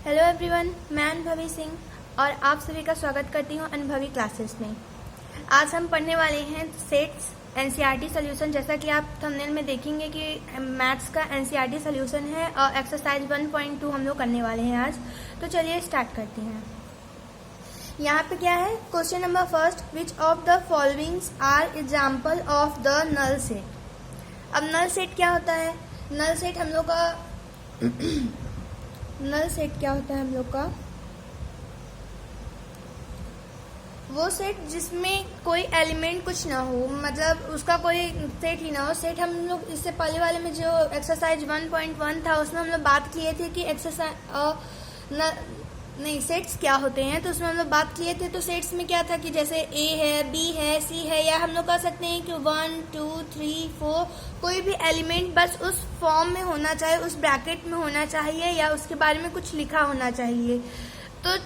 Hello everyone, मैं अनुभवी सिंह और आप सभी का स्वागत करती हूँ अनुभवी क्लासेस में। आज हम पढ़ने वाले हैं सेट्स एनसीईआरटी सॉल्यूशन। जैसा कि आप थंबनेल में देखेंगे कि मैथ्स का एनसीईआरटी सॉल्यूशन है और एक्सरसाइज 1.2 हम लोग करने वाले हैं आज। तो चलिए स्टार्ट करते हैं। यहाँ पे क्या है, question number first, which of the followings are example of the null set. अब नल सेट क्या होता है? नल सेट हम लोग का नल सेट क्या होता है हम लोग का? वो सेट जिसमें कोई एलिमेंट कुछ ना हो, मतलब उसका कोई सेट ही ना हो। सेट हम लोग इससे पहले वाले में जो एक्सरसाइज 1.1 था उसमें हम लोग बात किए थे कि सेट्स क्या होते हैं। तो उसमें हम लोग बात किए थे। तो सेट्स में क्या था कि जैसे ए है, बी है, सी है, या हम लोग कह सकते हैं कि 1 2 3 4 कोई भी एलिमेंट बस उस फॉर्म में होना चाहिए, उस ब्रैकेट में होना चाहिए, या उसके बारे में कुछ लिखा होना चाहिए। तो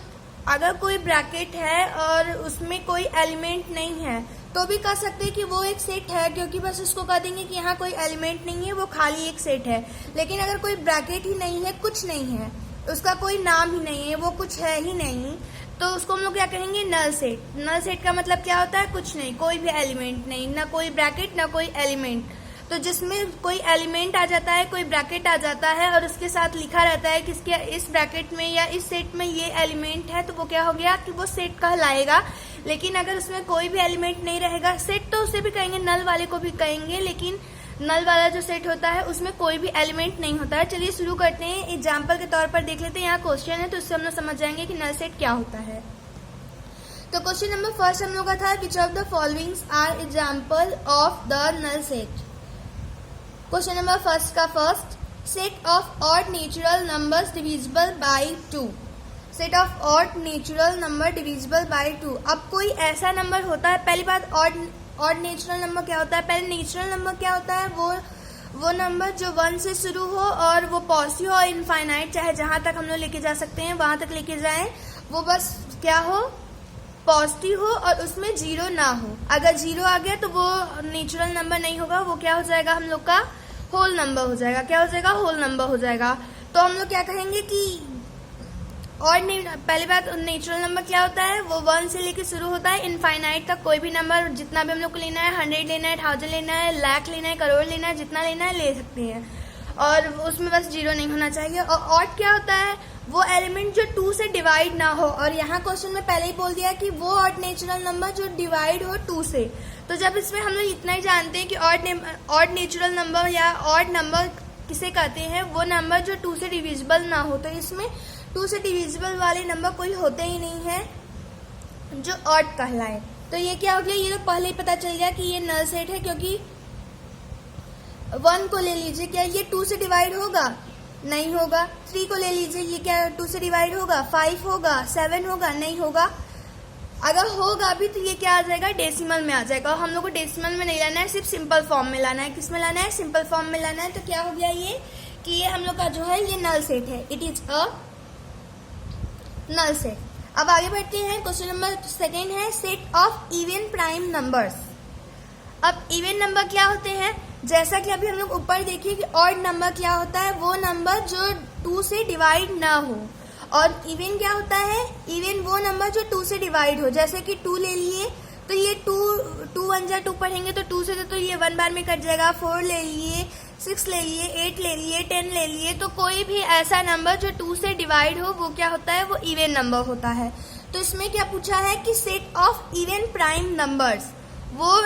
अगर कोई ब्रैकेट है और उसमें कोई एलिमेंट नहीं है तो भी कह सकते हैं कि वो एक सेट है, क्योंकि बस उसको कह देंगे कि यहाँ कोई एलिमेंट नहीं है, वो खाली एक सेट है। लेकिन अगर कोई ब्रैकेट ही नहीं है, कुछ नहीं है, उसका कोई नाम ही नहीं है, वो कुछ है ही नहीं, तो उसको हम लोग क्या कहेंगे? Null set. नल सेट का मतलब क्या होता है? कुछ नहीं, कोई भी एलिमेंट नहीं, ना कोई ब्रैकेट ना कोई एलिमेंट। तो जिसमें कोई एलिमेंट आ जाता है, कोई ब्रैकेट आ जाता है और उसके साथ लिखा रहता है कि इसके इस ब्रैकेट में या इस सेट में ये एलिमेंट है, तो वो क्या हो गया कि वो सेट कहलाएगा। लेकिन अगर उसमें कोई भी एलिमेंट नहीं रहेगा, सेट तो उसे भी कहेंगे, नल वाले को भी कहेंगे, लेकिन नल वाला जो सेट होता है उसमें कोई भी एलिमेंट नहीं होता है। चलिए शुरू करते हैं। एग्जाम्पल के तौर पर देख लेते हैं। यहाँ क्वेश्चन है तो उससे हम लोग समझ जाएंगे कि नल सेट क्या होता है। तो क्वेश्चन नंबर फर्स्ट हम लोग का था, which of the followings are example of the null set. Question number first का first, set of odd natural numbers divisible by 2। Set of odd natural number divisible by 2। अब कोई ऐसा number होता है, पहली बात ऑड नेचुरल नंबर क्या होता है? पहले नेचुरल नंबर क्या होता है? वो नंबर जो 1 से शुरू हो और वो पॉजिटिव और इनफाइनाइट, चाहे जहां तक हम लोग लेके जा सकते हैं वहां तक लेके जाएं, वो बस क्या हो? पॉजिटिव हो और उसमें 0 ना हो। अगर 0 आ गया तो वो नेचुरल नंबर नहीं होगा, वो क्या हो जाएगा? हम लोग का होल नंबर हो जाएगा। क्या हो जाएगा? होल नंबर हो जाएगा। तो हम लोग क्या कहेंगे कि और पहली बात, नेचुरल नंबर क्या होता है? वो 1 से लेके शुरू होता है इनफाइनाइट तक। कोई भी नंबर जितना भी हम लोग को लेना है, 100 लेना है, 1000 लेना है, लाख लेना है, करोड़ लेना है, जितना लेना है ले सकते हैं, और उसमें बस 0 नहीं होना चाहिए। और ऑड क्या होता है? वो एलिमेंट जो 2 से डिवाइड ना हो। और यहाँ क्वेश्चन में पहले ही बोल दिया कि वो ऑड नेचुरल नंबर जो डिवाइड हो 2 से। तो जब इसमें हम लोग इतना ही जानते हैं कि ऑड नेचुरल नंबर या ऑड नंबर किसे कहते हैं? वो नंबर जो 2 से डिविजिबल ना हो। तो इसमें 2 से डिविजिबल वाले नंबर कोई होते ही नहीं है जो ऑड कहलाए। तो ये क्या हो गया? ये तो पहले ही पता चल गया कि ये नल सेट है, क्योंकि 1 को ले लीजिए, क्या ये 2 से डिवाइड होगा? नहीं होगा। 3 को ले लीजिए, ये क्या 2 से डिवाइड होगा? 5 होगा? 7 होगा? नहीं होगा। अगर होगा भी तो ये क्या आ जाएगा? डेसिमल में आ जाएगा। और हम लोग को डेसिमल में नहीं लाना है, सिर्फ सिंपल फॉर्म में लाना है। किस में लाना है? सिंपल फॉर्म में लाना है। तो क्या हो गया ये कि ये हम लोग का जो है ये नल सेट है। It is a null set. अब आगे बढ़ते हैं। क्वेश्चन नंबर सेकेंड है, set of even prime numbers. अब इवन नंबर क्या होते हैं? जैसा कि अभी हम लोग ऊपर देखिए कि ऑड नंबर क्या होता है? वो नंबर जो 2 से डिवाइड ना हो। और इवन क्या होता है? इवन वो नंबर जो 2 से डिवाइड हो। जैसे कि 2 ले लिए तो ये 2 1 जा 2 पढ़ेंगे तो 2 से तो ये 1 बार में कट जाएगा। 4 ले लिए, 6 ले लिए, 8 ले लिए, 10 ले लिए। तो कोई भी ऐसा नंबर जो 2 से डिवाइड हो वो क्या होता है? वो इवन नंबर होता है। तो इसमें क्या पूछा है कि set of even prime numbers, वो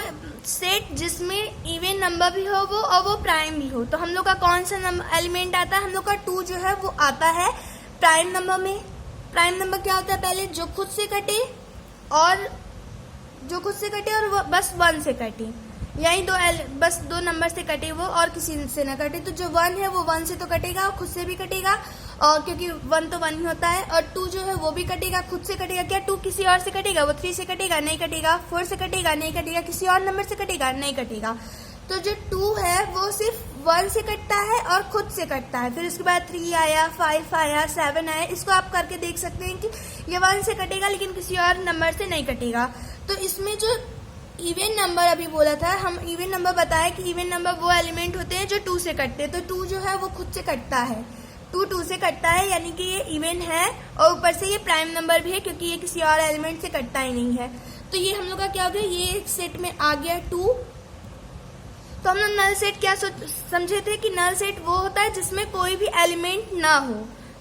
सेट जिसमें इवन नंबर भी हो वो और वो प्राइम भी हो। तो हम लोग का कौन सा एलिमेंट आता है? हम लोग का 2 जो है वो आता है प्राइम नंबर में। प्राइम नंबर क्या होता है? पहले जो खुद से कटे और वो बस 1 से कटे, यही बस 2 नंबर से कटे वो और किसी से ना कटे। तो जो 1 है वो 1 से तो कटेगा और खुद से भी कटेगा, और क्योंकि 1 तो 1 ही होता है। और 2 जो है वो भी कटेगा, खुद से कटेगा। क्या 2 किसी और से कटेगा? वो 3 से कटेगा? नहीं कटेगा। 4 से कटेगा? नहीं कटेगा। किसी और नंबर से कटेगा? नहीं कटेगा। तो जो 2 है वो सिर्फ 1 से कटता है और खुद से कटता है। फिर उसके बाद 3 आया, 5 आया, 7 आया। इसको आप करके देख सकते हैं कि ये 1 से कटेगा लेकिन किसी और नंबर से नहीं कटेगा। तो इसमें जो इवन नंबर अभी बोला था, हम इवन नंबर बताया कि इवन नंबर वो एलिमेंट होते हैं जो 2 से कटते हैं। तो 2 जो है वो खुद से कटता है, 2 2 से कटता है, यानी कि ये इवन है, और ऊपर से ये प्राइम नंबर भी है क्योंकि ये किसी और एलिमेंट से कटता ही नहीं है। तो ये हम लोग का क्या हो गया, ये सेट में आ गया 2। तो हम लोग नल सेट क्या समझे थे कि नल सेट वो होता है जिसमें कोई भी एलिमेंट ना हो,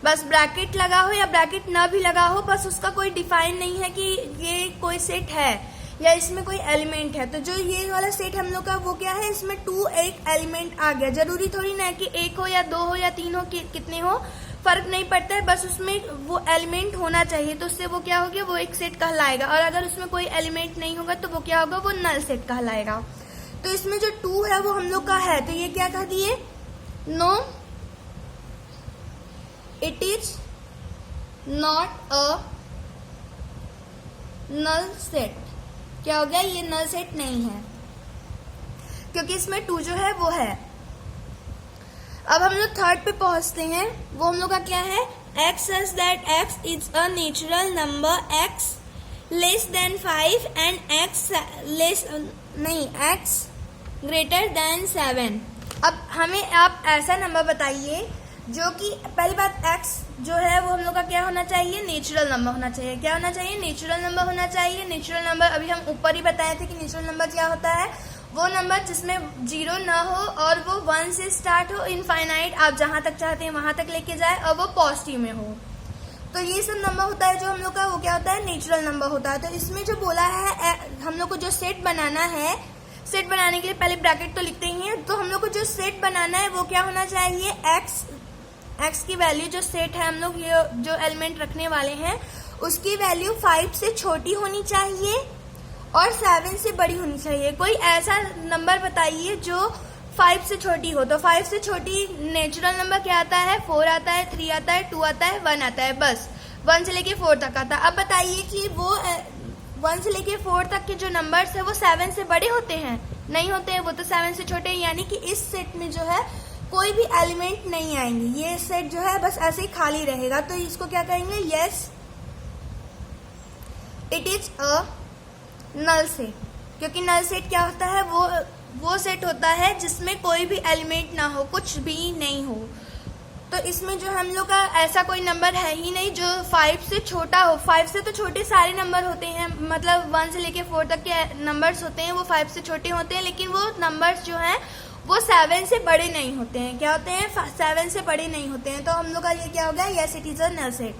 बस ब्रैकेट लगा हो या ब्रैकेट ना भी लगा हो, बस उसका कोई डिफाइन नहीं है कि ये कोई सेट है या इसमें कोई एलिमेंट है। तो जो ये वाला सेट हम लोग का वो क्या है, इसमें 2 एक एलिमेंट आ गया। जरूरी थोड़ी ना है कि 1 हो या 2 हो या 3 हो, कितने हो फर्क नहीं पड़ता है, बस उसमें वो एलिमेंट होना चाहिए। तो उससे वो क्या हो गया, वो एक सेट कहलाएगा। और अगर उसमें कोई एलिमेंट नहीं होगा तो वो क्या होगा, वो नल सेट कहलाएगा। तो इसमें जो 2 है वो हम लोग का है, तो ये क्या कह दिए, no it is not a null set. क्या हो गया, ये नल सेट नहीं है क्योंकि इसमें 2 जो है वो है। अब हम लोग थर्ड पे पहुंचते हैं। वो हम लोग का क्या है, x says that x is a natural number x less than 5 and x greater than 7। अब हमें आप ऐसा नंबर बताइए जो कि पहली बात x जो है वो हम लोग का क्या होना चाहिए, नेचुरल नंबर होना चाहिए। क्या होना चाहिए, नेचुरल नंबर होना चाहिए। नेचुरल नंबर अभी हम ऊपर ही बताए थे कि नेचुरल नंबर क्या होता है, वो नंबर जिसमें 0 ना हो और वो 1 से स्टार्ट हो, इनफाइनाइट आप जहां तक चाहते हैं वहां तक लेके जाए, और वो पॉजिटिव में हो। तो ये सब नंबर होता है जो हम लोग का, वो क्या होता है, नेचुरल नंबर होता है। तो इसमें जो बोला है हम लोग को जो सेट बनाना है, सेट बनाने के लिए पहले ब्रैकेट तो लिखते ही हैं। तो हम लोग को जो सेट बनाना है वो क्या होना चाहिए, एक्स की वैल्यू जो सेट है हम लोग ये जो एलिमेंट रखने वाले हैं उसकी वैल्यू 5 से छोटी होनी चाहिए और 7 से बड़ी होनी चाहिए। कोई ऐसा नंबर बताइए जो 5 से छोटी हो। तो 5 से छोटी नेचुरल नंबर क्या आता है, 4 आता है, 3 आता है, 2 आता है, 1 आता है, बस 1 से लेके 4 तक आता है। अब बताइए कि वो 1 से लेके 4 तक के जो नंबर्स है वो 7 से बड़े होते हैं, नहीं होते हैं, वो तो 7 से छोटे हैं। यानी कि इस सेट में जो है कोई भी एलिमेंट नहीं आएंगे, ये सेट जो है बस ऐसे ही खाली रहेगा। तो इसको क्या कहेंगे, yes it is a null set. क्योंकि नल सेट क्या होता है, वो सेट होता है जिसमें कोई भी एलिमेंट ना हो, कुछ भी नहीं हो। तो इसमें जो हम लोग का ऐसा कोई नंबर है ही नहीं जो 5 से छोटा हो। 5 से तो छोटे सारे नंबर होते हैं, मतलब 1 से लेके 4 तक के नंबर्स होते हैं वो 5 से छोटे होते हैं, लेकिन वो नंबर्स जो हैं वो 7 से बड़े नहीं होते हैं। क्या होते हैं, 7 से बड़े नहीं होते हैं। तो हम लोग का ये क्या हो गया, yes it is a null set.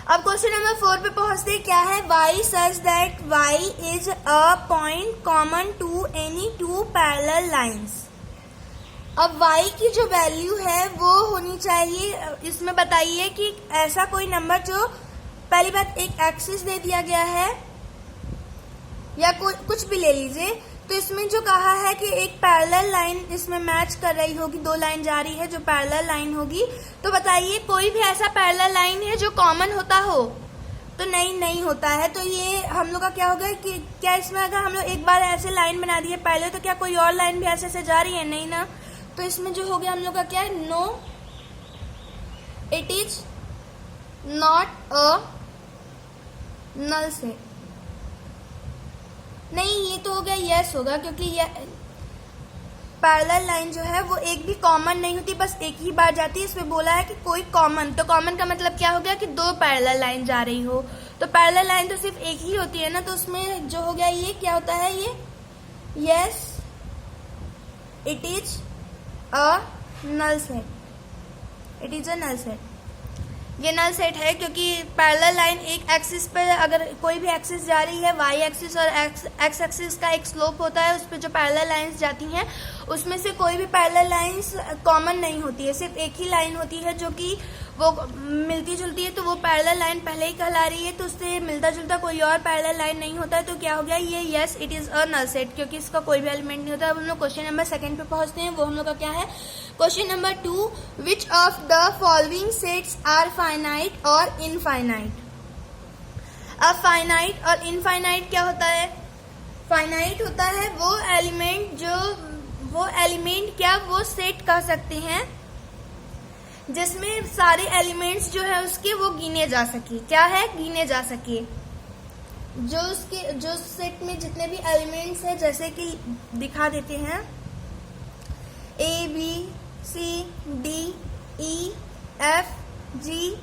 अब क्वेश्चन नंबर 4 पे पहुंचते हैं। क्या है, y such that y is a point common to any 2 parallel lines। अब y की जो वैल्यू है वो होनी चाहिए, इसमें बताइए कि ऐसा कोई नंबर जो, पहली बात एक एक्सिस दे दिया गया है या कुछ भी ले लीजिए। तो इसमें जो कहा है कि एक पैरेलल लाइन इसमें मैच कर रही होगी, 2 लाइन जा रही है जो पैरेलल लाइन होगी। तो बताइए कोई भी ऐसा पैरेलल लाइन है जो कॉमन होता हो, तो नहीं होता है। तो ये हम लोग का क्या होगा कि क्या इसमें अगर हम लोग एक बार ऐसे लाइन बना दिए पहले, तो क्या कोई और लाइन भी ऐसे जा रही है, नहीं ना। तो इसमें जो हो गया हम लोग का क्या है, no it is not a null set. नहीं, ये तो हो गया यस होगा, क्योंकि ये पैरेलल लाइन जो है वो एक भी कॉमन नहीं होती, बस एक ही बार जाती है। इसमें बोला है कि कोई कॉमन, तो कॉमन का मतलब क्या हो गया कि 2 पैरेलल लाइन जा रही हो। तो पैरेलल लाइन तो सिर्फ एक ही होती है ना, तो उसमें जो हो गया ये क्या होता है, ये yes it is a null set. It is a null set. ये नल सेट है क्योंकि पैरेलल लाइन एक एक्सिस पर, अगर कोई भी एक्सिस जा रही है, वाई एक्सिस और एक्स एक्सिस का एक स्लोप होता है, उस पर जो पैरेलल लाइंस जाती हैं उसमें से कोई भी पैरेलल लाइंस कॉमन नहीं होती है, सिर्फ एक ही लाइन होती है जो कि वो मिलती जुलती है। तो वो पैरेलल लाइन पहले ही कहला रही है, तो उससे मिलता जुलता कोई और पैरेलल लाइन नहीं होता है। तो क्या हो गया, ये yes it is a null set, क्योंकि इसका कोई भी एलिमेंट नहीं होता। अब हम लोग क्वेश्चन नंबर 2 पे पहुंचते हैं। वो हम लोग का क्या है, question number 2, which of the following sets are finite और इनफाइनाइट। अब फाइनाइट और इनफाइनाइट क्या होता है, फाइनाइट होता है वो एलिमेंट जो, वो एलिमेंट क्या, वो सेट कह सकते हैं जिसमें सारे एलिमेंट्स जो है उसके वो गिने जा सके। क्या है, गिने जा सके। जो सेट में जितने भी एलिमेंट्स हैं, जैसे कि दिखा देते हैं, A B C D E F G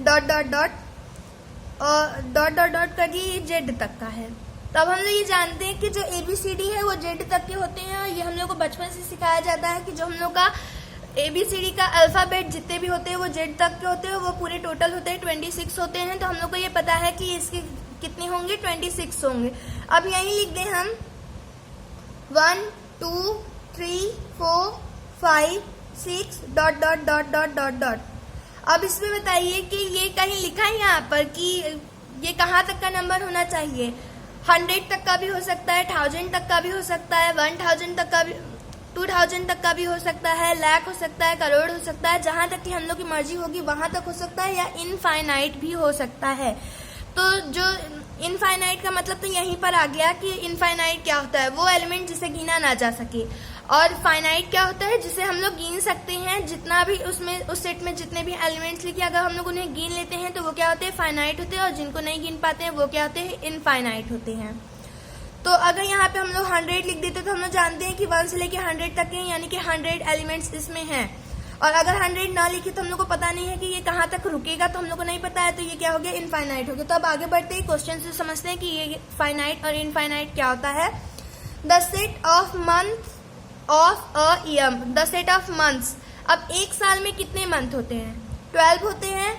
dot dot dot और डॉट डॉट डॉट करके ये जेड तक का है। तो अब हम लोग ये जानते हैं कि जो ABCD है वो जेड तक के होते हैं, और ये हम लोग को बचपन से सिखाया जाता है कि जो हम लोग का ABCD का अल्फाबेट जितने भी होते हैं वो जेड तक के होते हैं, वो पूरे टोटल होते हैं 26 होते हैं। तो हम लोग को ये पता है कि इसके कितने होंगे, 26 होंगे। अब यहीं लिख दें हम 1 2 3 4 5 6 dot dot dot dot dot dot. अब इसमें बताइए कि ये कहीं लिखा है यहाँ पर कि ये कहाँ तक का नंबर होना चाहिए। 100 तक का भी हो सकता है, 1000 तक का भी हो सकता है, 1000 तक का भी, 2000 तक का भी हो सकता है, लाख हो सकता है, करोड़ हो सकता है, जहां तक कि हम लोग की मर्जी होगी वहां तक हो सकता है, या इनफाइनाइट भी हो सकता है। तो जो इनफाइनाइट का मतलब तो यहीं पर आ गया कि इनफाइनाइट क्या होता है, वो एलिमेंट जिसे गिना ना जा सके, और फाइनाइट क्या होता है, जिसे हम लोग गिन सकते हैं। जितना भी उसमें उस सेट में जितने भी एलिमेंट्स लिखे अगर हम लोग उन्हें गिन लेते हैं तो वो क्या होते हैं, फाइनाइट होते हैं, और जिनको नहीं गिन पाते हैं वो क्या होते हैं, इनफाइनाइट होते हैं। तो अगर यहाँ पे हम लोग 100 लिख देते तो हम लोग जानते हैं कि 1 से लेके 100 तक है, यानी कि 100 एलिमेंट्स इसमें हैं। और अगर 100 ना लिखे तो हम लोग को पता नहीं है कि ये कहाँ तक रुकेगा, तो हम लोग को नहीं पता है, तो ये क्या हो गया, इनफाइनाइट हो गया। तो अब आगे बढ़ते ही क्वेश्चन से समझते हैं कि ये फाइनाइट और इनफाइनाइट क्या होता है। The set of month of a year, the set of months. अब एक साल में कितने मंथ होते हैं, 12 होते हैं।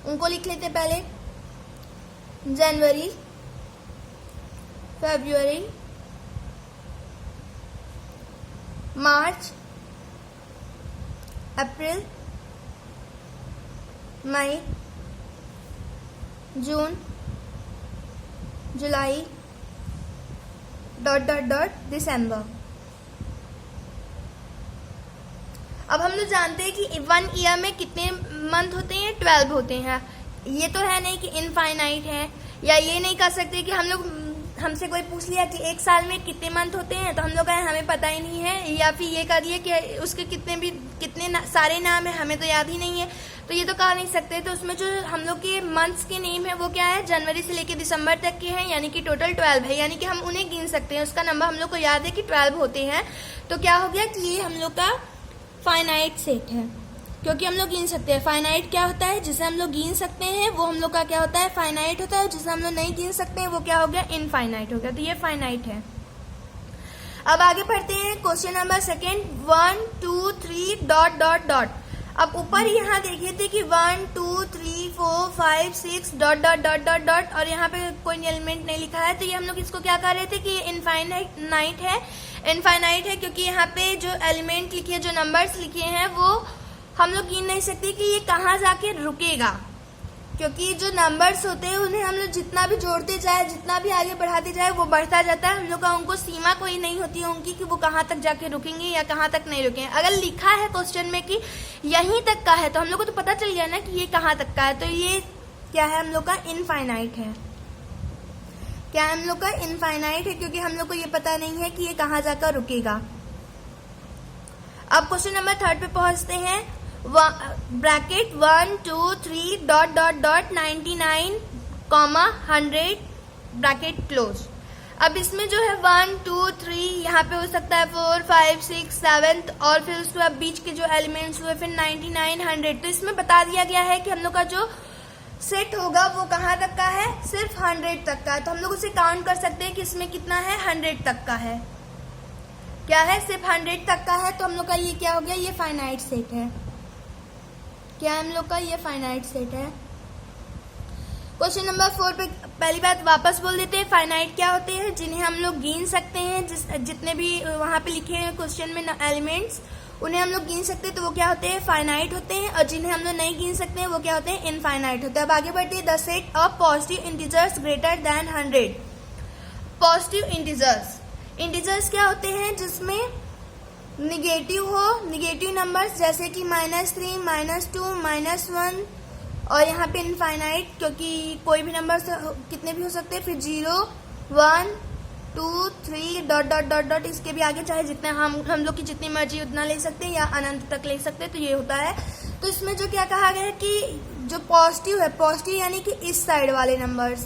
उनको लिख लेते हैं पहले, जनवरी, फरवरी, मार्च, अप्रैल, मई, जून, जुलाई, डॉट डॉट डॉट दिसंबर। अब हम लोग जानते हैं कि 1 ईयर में कितने मंथ होते हैं, 12 होते हैं। ये तो है नहीं कि इनफाइनाइट है, या ये नहीं कर सकते कि हम लोग, हमसे कोई पूछ लिया कि एक साल में कितने मंथ होते हैं तो हम लोग कहें हमें पता ही नहीं है, या फिर ये कर दिए कि उसके कितने सारे नाम है हमें तो याद ही नहीं है, तो ये तो कह नहीं सकते। तो उसमें जो हम लोग के मंथ्स के नेम है वो क्या है, जनवरी से लेकर दिसंबर तक के हैं, यानी कि टोटल 12 है, यानी कि हम उन्हें गिन सकते हैं। उसका नंबर हम लोग को याद है कि 12 होते हैं। तो क्या हो गया कि ये हम लोग का फाइनाइट सेट है, क्योंकि हम लोग गिन सकते हैं। फाइनाइट क्या होता है, जिसे हम लोग गिन सकते हैं वो हम लोग का क्या होता है, फाइनाइट होता है। जिसे हम लोग नहीं गिन सकते हैं वो क्या हो गया, इनफाइनाइट हो गया। तो ये फाइनाइट है। अब आगे बढ़ते हैं question number second, 1 2 3 dot dot dot. अब ऊपर यहाँ देखिए थे कि 1 2 3 4 5 6 dot dot dot dot dot, और यहाँ पे कोई एलिमेंट नहीं लिखा है, तो ये हम लोग इसको क्या कर रहे थे कि ये इनफाइनाइट है। इनफाइनाइट है क्योंकि यहाँ पे जो एलिमेंट लिखे, जो नंबर्स लिखे हैं वो हम लोग गिन नहीं सकते कि ये कहाँ जाके रुकेगा, क्योंकि जो नंबर्स होते हैं उन्हें हम लोग जितना भी जोड़ते जाए, जितना भी आगे बढ़ाते जाए वो बढ़ता जाता है। हम लोग का उनको सीमा कोई नहीं होती है उनकी कि वो कहाँ तक जाके रुकेंगे या कहाँ तक नहीं रुकेंगे। अगर लिखा है क्वेश्चन में कि यहीं तक का है तो हम लोग को तो पता चल गया ना कि ये कहाँ तक का है। तो ये क्या है, हम लोग का इनफाइनाइट है। क्या हम लोग का इनफाइनाइट है, क्योंकि हम लोग को ये पता नहीं है कि ये कहाँ जाकर रुकेगा। अब क्वेश्चन नंबर 3 पे पहुंचते हैं। Bracket 1 2 3 dot dot dot 99, 100 bracket close. अब इसमें जो है 1 2 3 यहाँ पे हो सकता है 4 5 6 7, और फिर उसके बाद बीच के जो एलिमेंट्स हुए फिर 99 100। तो इसमें बता दिया गया है कि हम लोग का जो सेट होगा वो कहाँ तक का है, सिर्फ 100 तक का है। तो हम लोग उसे काउंट कर सकते हैं कि इसमें कितना है, 100 तक का है। क्या है, सिर्फ 100 तक का है। तो हम लोग का ये क्या हो गया, ये फाइनाइट सेट है। क्या हम लोग का ये फाइनाइट सेट है। क्वेश्चन नंबर 4 पे पहली बात वापस बोल देते हैं, फाइनाइट क्या होते हैं, जिन्हें हम लोग गिन सकते हैं। जितने भी वहां पे लिखे हैं क्वेश्चन में एलिमेंट्स, उन्हें हम लोग गिन सकते हैं तो वो क्या होते हैं, फाइनाइट होते हैं। और जिन्हें हम लोग नहीं गिन सकते हैं वो क्या होते हैं, इनफाइनाइट होते हैं। अब आगे बढ़ते हैं, the set of positive integers greater than 100। Positive integers क्या होते हैं, जिसमें निगेटिव हो, निगेटिव नंबर्स जैसे कि -3 -2 -1, और यहाँ पे इनफाइनाइट क्योंकि कोई भी नंबर कितने भी हो सकते हैं। फिर 0 1 2 3 डॉट डॉट डॉट डॉट, इसके भी आगे चाहे जितना हम लोग की जितनी मर्जी उतना ले सकते हैं या अनंत तक ले सकते हैं। तो ये होता है। तो इसमें जो क्या कहा गया है कि जो पॉजिटिव है, पॉजिटिव यानी कि इस साइड वाले नंबर्स,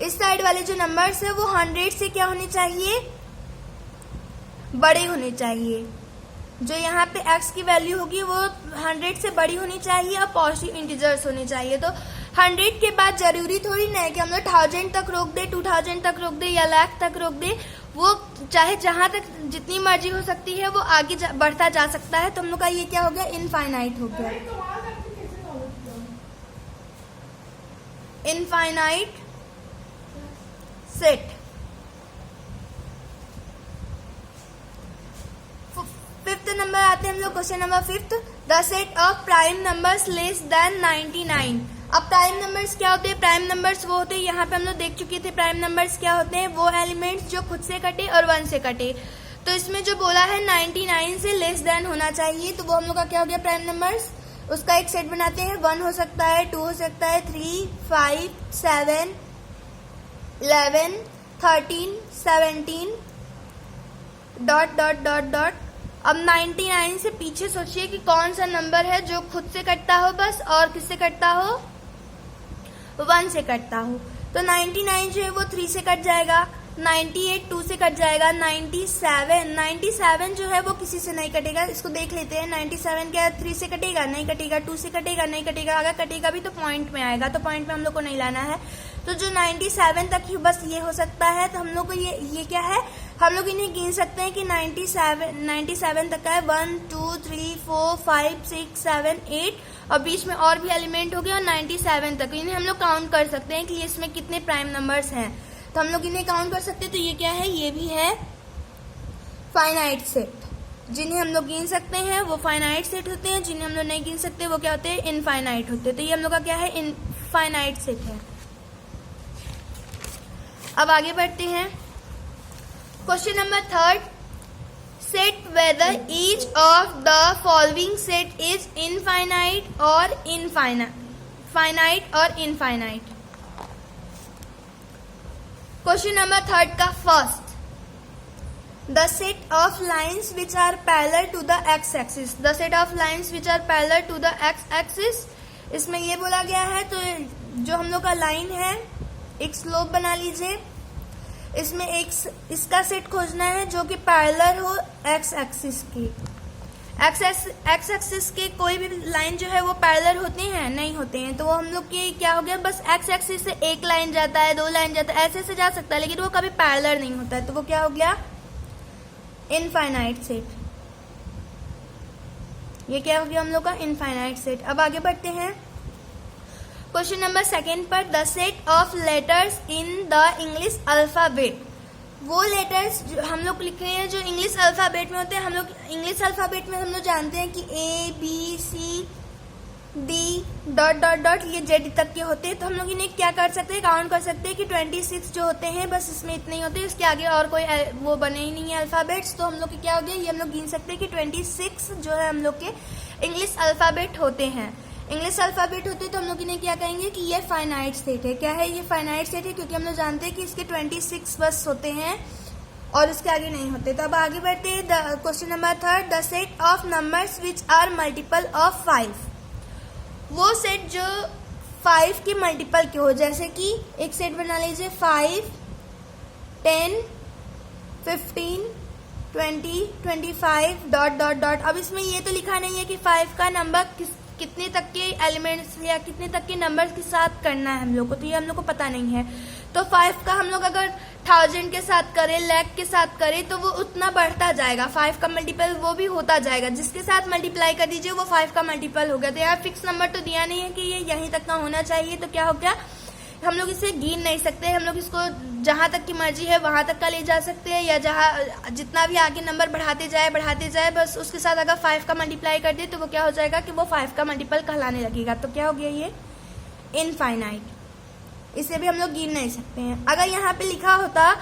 इस साइड वाले जो नंबर्स है वो 100 से क्या होने चाहिए, बड़े होने चाहिए। जो यहाँ पे x की वैल्यू होगी वो 100 से बड़ी होनी चाहिए और पॉजिटिव इंटीजर्स होने चाहिए। तो 100 के बाद जरूरी थोड़ी ना है कि हम लोग 1000 तक रोक दे, 2000 तक रोक दे या लाख तक रोक दे। वो चाहे जहां तक जितनी मर्जी हो सकती है वो आगे बढ़ता जा सकता है। तो हम लोग का ये क्या हो गया, इनफाइनाइट हो गया, इनफाइनाइट सेट। फिफ्थ नंबर आते हैं हम लोग, question number fifth, the set of prime numbers less than 99। अब प्राइम नंबर्स क्या होते हैं? प्राइम नंबर्स वो होते हैं, यहाँ पे हम लोग देख चुके थे प्राइम नंबर्स क्या होते हैं, वो एलिमेंट्स जो खुद से कटे और 1 से कटे। तो इसमें जो बोला है 99 से लेस देन होना चाहिए, तो वो हम लोग का क्या हो गया प्राइम नंबर्स। उसका एक सेट बनाते हैं, 1 हो सकता है, 2 हो सकता है, 3, 5, 7, 11, 13, 17 डॉट डॉट डॉट डॉट। अब 99 से पीछे सोचिए कि कौन सा नंबर है जो खुद से कटता हो बस, और किससे कटता हो, 1 से कटता हो। तो 99 जो है वो 3 से कट जाएगा, 98 2 से कट जाएगा, 97 जो है वो किसी से नहीं कटेगा। इसको देख लेते हैं, 97 क्या 3 से कटेगा? नहीं कटेगा। 2 से कटेगा? नहीं कटेगा। अगर कटेगा भी तो पॉइंट में आएगा, तो पॉइंट में हम लोग को नहीं लाना है। तो जो 97 तक ही बस ये हो सकता है। तो हम लोग को ये क्या है, हम लोग इन्हें गिन सकते हैं कि 97 तक का है, 1 2 3 4 5 6 7 8 और बीच में और भी एलिमेंट हो गए, और 97 तक इन्हें हम लोग काउंट कर सकते हैं कि इसमें कितने प्राइम नंबर्स हैं। तो हम लोग इन्हें काउंट कर सकते हैं। तो ये क्या है, ये भी है फाइनाइट सेट। जिन्हें हम लोग गिन सकते हैं वो फाइनाइट सेट होते हैं, जिन्हें हम लोग नहीं गिन सकते वो क्या होते हैं, इनफाइनाइट होते हैं। तो ये हम लोग का क्या है, इनफाइनाइट सेट है। अब आगे बढ़ते हैं, question number third, set whether each of the following set is infinite और फाइनाइट और इनफाइनाइट। क्वेश्चन नंबर थर्ड का first, the set of lines which are parallel to the X axis. The set of lines which are parallel to the X axis, इसमें ये बोला गया है। तो जो हम लोग का लाइन है, एक स्लोप बना लीजिए, इसमें एक इसका सेट खोजना है जो कि पैरेलल हो एक्स एक्सिस की। एक्स एक्सिस के कोई भी लाइन जो है वो पैरेलल होते हैं, नहीं होते हैं। तो वो हम लोग के क्या हो गया, बस एक्स एक्सिस से एक लाइन जाता है, 2 लाइन जाता है, ऐसे से जा सकता है, लेकिन वो कभी पैरेलल नहीं होता है। तो वो क्या हो गया, इनफाइनाइट सेट। ये क्या हो गया हम लोग का, इनफाइनाइट सेट। अब आगे बढ़ते हैं, क्वेश्चन नंबर सेकेंड पर, the set of letters in the English alphabet. वो लेटर्स जो हम लोग लिख रहे हैं जो इंग्लिश अल्फाबेट में होते हैं। हम लोग इंग्लिश अल्फाबेट में हम लोग जानते हैं कि A B C D dot dot dot ये Z तक के होते हैं। तो हम लोग इन्हें क्या कर सकते हैं, काउंट कर सकते हैं कि 26 जो होते हैं, बस इसमें इतने ही होते हैं, इसके आगे और कोई वो बने ही नहीं है अल्फाबेट्स। तो हम लोग के क्या हो गया, ये हम लोग गिन सकते हैं कि 26 जो है हम लोग के इंग्लिश अल्फाबेट होते हैं। इंग्लिश अल्फाबेट होते हैं तो हम लोग इन्हें क्या कहेंगे कि ये फाइनाइट सेट है। क्या है, ये फाइनाइट सेट है, क्योंकि हम लोग जानते हैं कि इसके 26 बस होते हैं और इसके आगे नहीं होते। तो अब आगे बढ़ते हैं, question number third, the set of numbers which are multiple of 5। वो सेट जो 5 के मल्टीपल के हो, जैसे कि एक सेट बना लीजिए 5 10 15 20 25 डॉट डॉट डॉट। अब इसमें ये तो लिखा नहीं है कि 5 का नंबर कितने तक के एलिमेंट्स या कितने तक के नंबर्स के साथ करना है हम लोग को, तो ये हम लोग को पता नहीं है। तो 5 का हम लोग अगर 1000 के साथ करें, लाख के साथ करें, तो वो उतना बढ़ता जाएगा। 5 का मल्टीपल वो भी होता जाएगा, जिसके साथ मल्टीप्लाई कर दीजिए वो 5 का मल्टीपल हो गया। तो यहाँ फिक्स नंबर तो दिया नहीं है कि ये यहीं तक का होना चाहिए। तो क्या हो गया, हम लोग इसे गिन नहीं सकते, हम लोग इसको जहां तक की मर्जी है वहां तक का ले जा सकते हैं, या जहां जितना भी आगे नंबर बढ़ाते जाए, बस उसके साथ अगर 5 का मल्टीप्लाई कर दे तो वो क्या हो जाएगा कि वो 5 का मल्टीपल कहलाने लगेगा। तो क्या हो गया, ये इनफाइनाइट। इसे भी हम लोग गिन नहीं सकते हैं। अगर यहाँ पे लिखा होता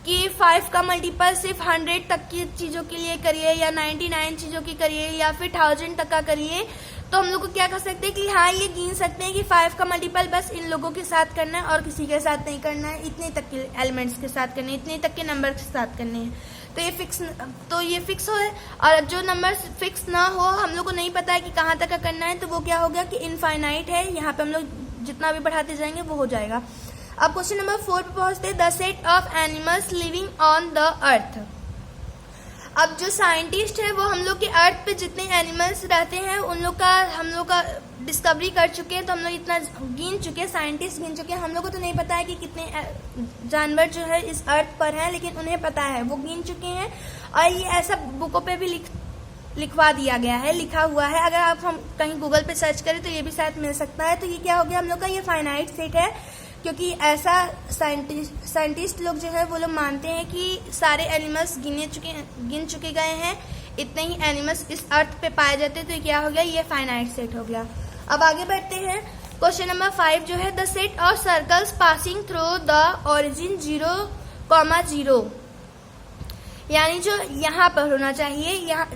कि 5 का मल्टीपल सिर्फ 100 तक की चीजों के लिए करिए, या 99 चीजों की करिए, या फिर 1000 तक का करिए, तो हम लोग को क्या कर सकते हैं कि हाँ ये गिन सकते हैं कि 5 का मल्टीपल बस इन लोगों के साथ करना है और किसी के साथ नहीं करना है, इतने तक के एलिमेंट्स के साथ करने हैं, इतने तक के नंबर के साथ करने हैं। तो ये फिक्स हो है। और जो नंबर फिक्स ना हो, हम लोग को नहीं पता है कि कहाँ तक का करना है, तो वो क्या हो गया कि इनफाइनाइट है। यहाँ पे हम लोग जितना भी बढ़ाते जाएंगे वो हो जाएगा। अब क्वेश्चन नंबर 4 पे पहुंचते हैं, the set of animals living on the earth. अब जो साइंटिस्ट है वो हम लोग के अर्थ पे जितने एनिमल्स रहते हैं उन लोग का हम लोग का डिस्कवरी कर चुके हैं, तो हम लोग इतना गिन चुके हैं, साइंटिस्ट गिन चुके हैं। हम लोग को तो नहीं पता है कि कितने जानवर जो है इस अर्थ पर हैं, लेकिन उन्हें पता है, वो गिन चुके हैं और ये ऐसा बुकों पे भी लिखवा दिया गया है, लिखा हुआ है। अगर आप हम कहीं गूगल पे सर्च करें तो ये भी शायद मिल सकता है। तो ये क्या हो गया हम लोग का, ये फाइनाइट सेट है, क्योंकि ऐसा साइंटिस्ट लोग जो है वो लोग मानते हैं कि सारे एनिमल्स गिन चुके गए हैं, इतने ही एनिमल्स इस अर्थ पे पाए जाते हैं। तो क्या हो गया, ये फाइनाइट सेट हो गया। अब आगे बढ़ते हैं। क्वेश्चन नंबर 5 जो है, the set of circles passing through the origin 0,0, यानी जो यहाँ पर होना चाहिए,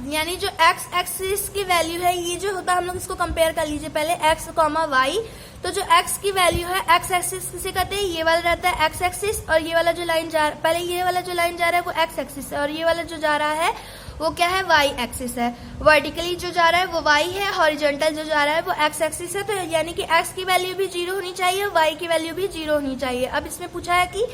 यानी जो एक्स एक्सिस की वैल्यू है, ये जो होता है हम लोग इसको कंपेयर कर लीजिए पहले एक्स कॉमा वाई। तो जो एक्स की वैल्यू है, एक्स एक्सिस किसे कहते हैं, ये वाला रहता है एक्स एक्सिस, और ये वाला जो लाइन पहले ये वाला जो लाइन जा रहा है वो एक्स एक्सिस है, और ये वाला जो जा रहा है वो क्या है, वाई एक्सिस है। वर्टिकली जो जा रहा है वो वाई है, हॉरिजॉन्टल जो जा रहा है वो एक्स एक्सिस है। तो यानी कि एक्स की वैल्यू भी 0 होनी चाहिए और वाई की वैल्यू भी 0 होनी चाहिए। अब इसमें पूछा है कि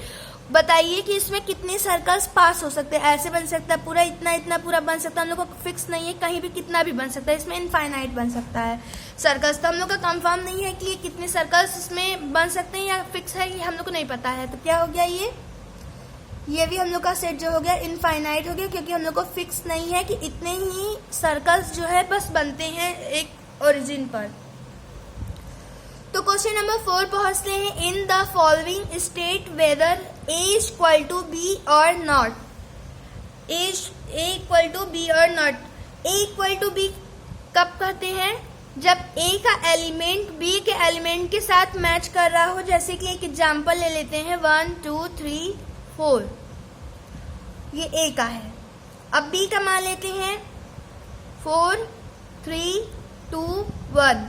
बताइए कि इसमें कितने सर्कल्स पास हो सकते हैं। ऐसे बन सकता है, पूरा इतना पूरा बन सकता है, हम लोग को फिक्स नहीं है, कहीं भी कितना भी बन सकता है, इसमें इनफाइनाइट बन सकता है सर्कल्स। तो हम लोग का कंफर्म नहीं है कि ये कितने सर्कल्स इसमें बन सकते हैं या फिक्स है, ये हम लोग को नहीं पता है। तो क्या हो गया, ये भी हम लोग का सेट जो हो गया इनफाइनाइट हो गया, क्योंकि हम लोग को फिक्स नहीं है कि इतने ही सर्कल्स जो है बस बनते हैं एक ओरिजिन पर। तो क्वेश्चन नंबर 4 पहुंचते हैं। In the following state whether A equal to B और not. A equal to B और not. A equal to B कब कहते हैं, जब A का एलिमेंट B के एलिमेंट के साथ मैच कर रहा हो। जैसे कि एक एग्जांपल ले लेते हैं, 1 2 3 4, ये A का है। अब B का मान लेते हैं 4 3 2 1।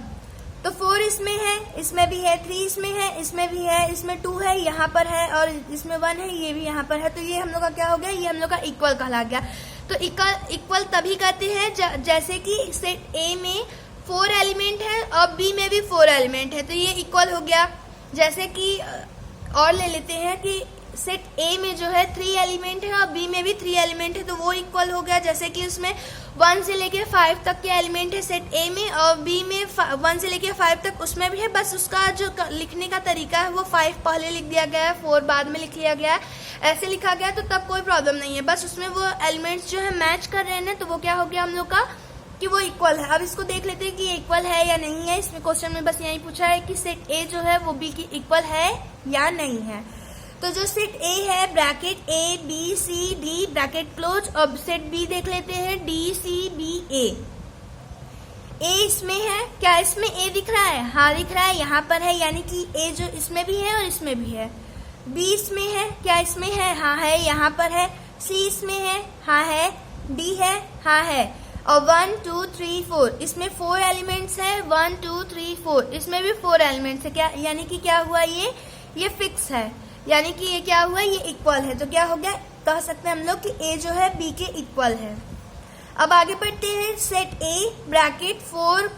तो 4 इसमें है, इसमें भी है, 3 इसमें है, इसमें भी है, इसमें 2 है, यहाँ पर है, और इसमें 1 है, ये भी यहाँ पर है। तो ये हम लोग का क्या हो गया, ये हम लोग का इक्वल कहला गया। तो इक्वल तभी कहते हैं जैसे कि सेट A में 4 एलिमेंट है और B में भी 4 एलिमेंट है, तो ये इक्वल हो गया। जैसे कि और ले लेते हैं कि सेट A में जो है 3 एलिमेंट है और B में भी 3 एलिमेंट है, तो वो इक्वल हो गया। जैसे कि उसमें 1 से लेके 5 तक के एलिमेंट है सेट A में, और B में 1 से लेके 5 तक उसमें भी है, बस उसका जो लिखने का तरीका है वो 5 पहले लिख दिया गया है, 4 बाद में लिख लिया गया है, ऐसे लिखा गया। तो तब कोई प्रॉब्लम नहीं है, बस उसमें वो एलिमेंट्स जो है मैच कर रहे हैं, तो वो क्या हो गया हम लोग का कि वो इक्वल है। अब इसको देख लेते हैं कि इक्वल है या नहीं है। इसमें क्वेश्चन में बस यही पूछा है कि सेट A जो है वो B की इक्वल है या नहीं है। तो जो सेट A है, bracket A B C D bracket close. अब सेट B देख लेते हैं, D C B A। A इसमें है, क्या इसमें A दिख रहा है, हाँ दिख रहा है, यहाँ पर है, यानी कि A जो इसमें भी है और इसमें भी है। B इसमें है, क्या इसमें है, हाँ है, यहाँ पर है। C इसमें है, हाँ है। D है, हाँ है। और 1 2 3 4 इसमें 4 एलिमेंट्स है, 1 2 3 4 इसमें भी 4 एलिमेंट्स है। क्या यानी कि क्या हुआ, ये फिक्स है, यानी कि ये क्या हुआ, ये इक्वल है। तो क्या हो गया, कह सकते हैं हम लोग कि A जो है B के इक्वल है। अब आगे बढ़ते हैं। Set A bracket 4,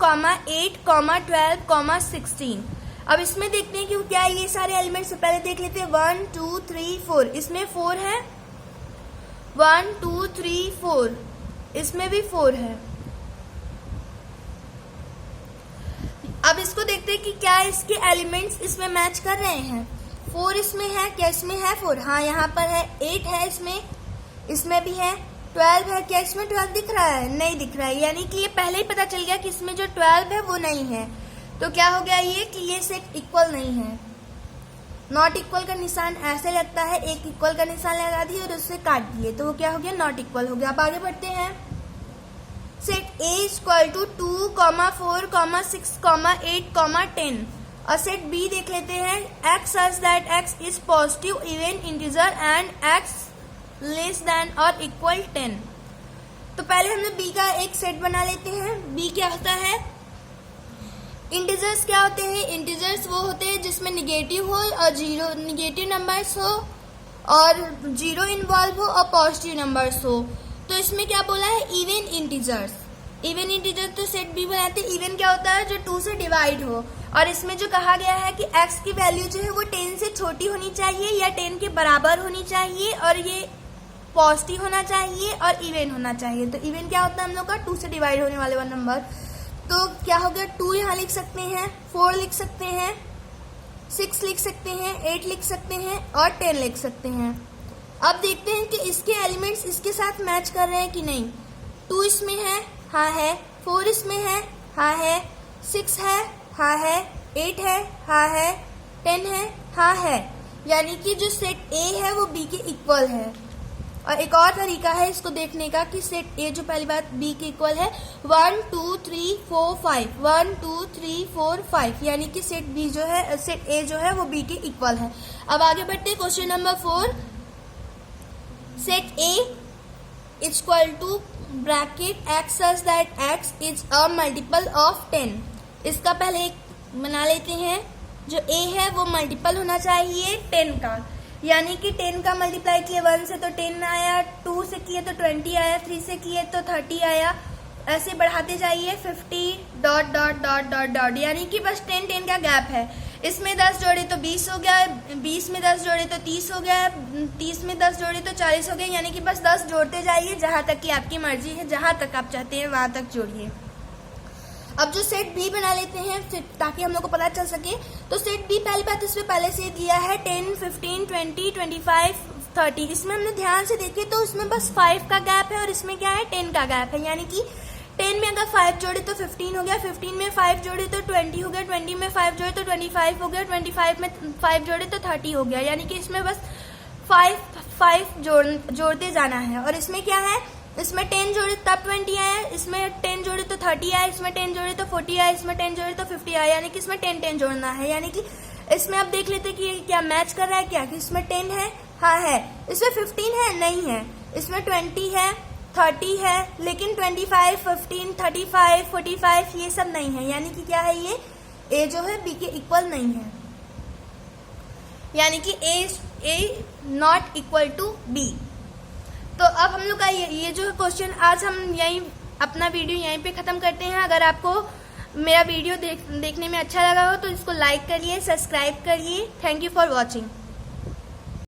8, 12, 16। अब इसमें देखते हैं कि क्या ये सारे एलिमेंट्स से पहले देख लेते हैं। 1 2 3 4 इसमें 4 है, 1 2 3 4 इसमें भी 4 है। अब इसको देखते हैं कि क्या इसके एलिमेंट्स इसमें मैच कर रहे हैं। 4 इसमें है, क्या इसमें है 4, हाँ यहाँ पर है। 8 है इसमें भी है। 12 है, क्या इसमें 12 दिख रहा है, नहीं दिख रहा है, यानी कि ये पहले ही पता चल गया कि इसमें जो 12 है वो नहीं है। तो क्या हो गया ये कि ये सेट इक्वल नहीं है। नॉट इक्वल का निशान ऐसे लगता है, एक इक्वल का निशान लगा दिए और उससे काट दिए, तो वो क्या हो गया, नॉट इक्वल हो गया। अब आगे बढ़ते हैं। Set A equal to 2, 4, 6, 8, 10। और सेट B देख लेते हैं। X such that X is positive even integer and X less than or equal 10। तो पहले हम लोग B का एक सेट बना लेते हैं। B क्या होता है, इंटीजर्स क्या होते हैं, इंटीजर्स वो होते हैं जिसमें निगेटिव हो और निगेटिव नंबर्स हो और 0 इन्वॉल्व हो और पॉजिटिव नंबर्स हो। तो इसमें क्या बोला है, इवन इंटीजर्स। इवन इंटीजर तो सेट B बनाते हैं। इवन क्या होता है, जो 2 से डिवाइड हो। और इसमें जो कहा गया है कि x की वैल्यू जो है वो 10 से छोटी होनी चाहिए या 10 के बराबर होनी चाहिए, और ये पॉजिटिव होना चाहिए और इवन होना चाहिए। तो इवन क्या होता है हम लोग का 2 से डिवाइड होने वाले वाला नंबर। तो क्या हो गया, 2 यहाँ लिख सकते हैं, 4 लिख सकते हैं, 6 लिख सकते हैं, 8 लिख सकते हैं और 10 लिख सकते हैं। अब देखते हैं कि इसके एलिमेंट्स इसके साथ मैच कर रहे हैं कि नहीं। 2 इसमें है, हाँ है। 4 इसमें है, हाँ है। 6 है, हाँ है। 8 है, हाँ है। 10 है, हाँ है। यानी कि जो सेट ए है वो बी के इक्वल है। और एक और तरीका है इसको देखने का कि सेट ए जो पहली बात बी के इक्वल है 1 2 3 4 5 1 2 3 4 5, यानी कि सेट बी जो है, सेट ए जो है वो बी के इक्वल है। अब आगे बढ़ते हैं question number 4। Set A is equal to bracket x such that x is a multiple of 10। इसका पहले एक बना लेते हैं। जो ए है वो मल्टीपल होना चाहिए 10 का, यानी कि 10 का मल्टीप्लाई किए 1 से तो 10 आया, 2 से किए तो 20 आया, 3 से किए तो 30 आया, ऐसे बढ़ाते जाइए 50 dot dot dot dot dot, यानी कि बस 10 का गैप है। इसमें 10 जोड़े तो 20 हो गया, 20 में 10 जोड़े तो 30 हो गया, 30 में 10 जोड़े तो 40 हो गया, यानी कि बस 10 जोड़ते जाइए जहां तक कि आपकी मर्जी है, जहां तक आप चाहते हैं वहां तक जोड़िए। अब जो सेट बी बना लेते हैं ताकि हम लोग को पता चल सके। तो सेट बी पहली बात इसमें पहले से दिया है 10 15 20 25 30। इसमें हमने ध्यान से देखे तो इसमें बस 5 का गैप है और इसमें क्या है 10 का गैप है, यानी कि 10 में अगर 5 जोड़े तो 15 हो गया, 15 में 5 जोड़े तो 20 हो गया, 20 में 5 जोड़े तो 25 हो गया, 25 में 5 जोड़े तो 30 हो गया, यानी कि इसमें बस 5 जोड़ते जाना है। और इसमें क्या है, इसमें 10 जोड़े तब 20 आया, इसमें 10 जोड़े तो 30 आया, इसमें 10 जोड़े तो 40 आया, इसमें 10 जोड़े तो 50 आया, यानी कि इसमें 10 जोड़ना है। यानी कि इसमें आप देख लेते कि क्या मैच कर रहा है, क्या कि इसमें 10 है, हाँ है। इसमें 15 है, नहीं है। इसमें 20 है, 30 है, लेकिन 25 15 35 45 ये सब नहीं है, यानी कि क्या है, ये ए जो है बी के इक्वल नहीं है, यानी कि ए नॉट इक्वल टू बी। तो अब हम लोग का ये जो क्वेश्चन आज हम यहीं अपना वीडियो यहीं पे ख़त्म करते हैं। अगर आपको मेरा वीडियो देखने में अच्छा लगा हो तो इसको लाइक करिए, सब्सक्राइब करिए। Thank you for watching.